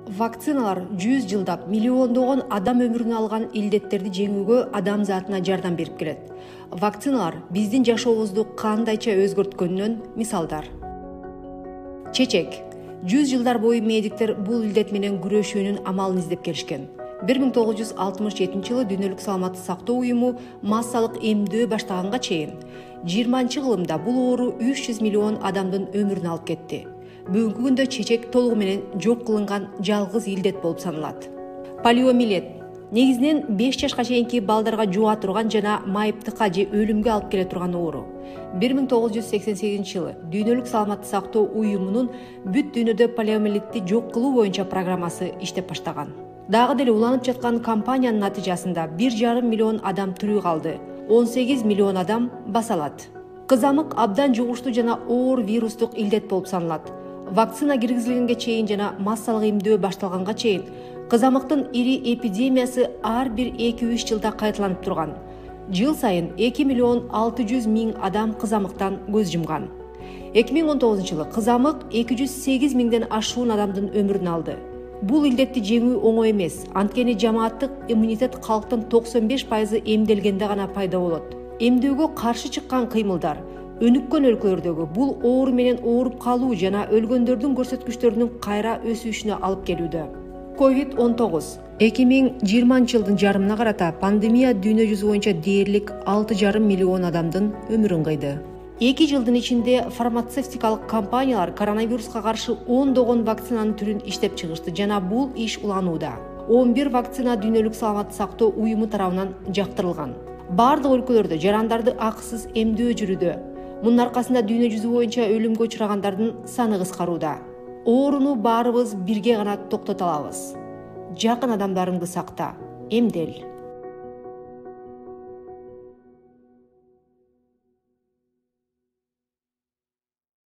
Вакциналар 100 жылдап миллиондогон адам өмүрүн алган илдеттерди жеңүүгө адам затына жардам берип келет. Вакциналар биздин жашообузду кандайча өзгөрткөнүнөн мисалдар. Чечек. 100 жылдар бою медиктер бул илдет менен күрөшүүнүн амалын издеп келишкен. 1967 жылы Дүйнөлүк саламаттык сактоо уюму массалык эмдөө баштаганга чейин 20-кылымда бул оору 300 миллион адамдын өмүрүн алып кетти. Бүгүнкү күндө чечек толугу менен жок кылынган жалгыз илдет болуп саналат. Полиомиелит негизинен 5 жашка чейинки балдарга жуга турган жана майыптыкка же өлүмгө алып келе турган оору. 1988 жылы Дүйнөлүк саламаттык сактоо уюмунун бүт дүйнөдө полиомиелитти жок кылуу боюнча программасы иштеп баштаган. Дагы деле уланып жаткан кампаниянын натыйжасында 1,5 миллион адам тирүү калды, 18 миллион адам басалат. Кызамык абдан жугуштуу жана оор вирустук илдет болуп саналат. Вакцина киргизилгенге чейин жана массалык эмдөө башталганга чейин кызамыктын ири эпидемиясы ар бир 2-3 жылда кайталанып турган. Жыл сайын 2 миллион 600 миң адам кызамыктан көз жумган. 2019 жылы кызамык 208 миңден ашуун адамдын өмүрүн алды. Бул илдетти жеңүү оңой эмес, анткени жамааттык иммунитет калктын 95% эмделгенде гана пайда болот. Эмдөөгө каршы чыккан кыймылдар өнүккөн өлкөлөрдөгү бул оору менен ооруп калуу жана өлгөндөрдүн көрсөткүчтөрүнүн кайра өсүшүнө алып келүүдө. COVID-19 2020 жылдын жарымына карата пандемия дүйнө жүзү боюнча дээрлик 6,5 миллион адамдын өмүрүн кыйды. 2 жылдын ичинде фармацевтикалык компаниялар коронавируска каршы ондогон вакцинанын түрүн иштеп чыгышты жана бул иш уланууда. 11 вакцина Дүйнөлүк саламаттык сактоо уюму тарабынан жактырылган. Бардык өлкөлөрдө жарандарды акысыз эмдөө жүрүүдө. Мунун аркасында дүйнө жүзү боюнча өлүмгө учурагандардын саны кыскарууда. Ооруну баарыбыз бирге гана токтото алабыз. Жакын адамдарыңды сакта, эмдел.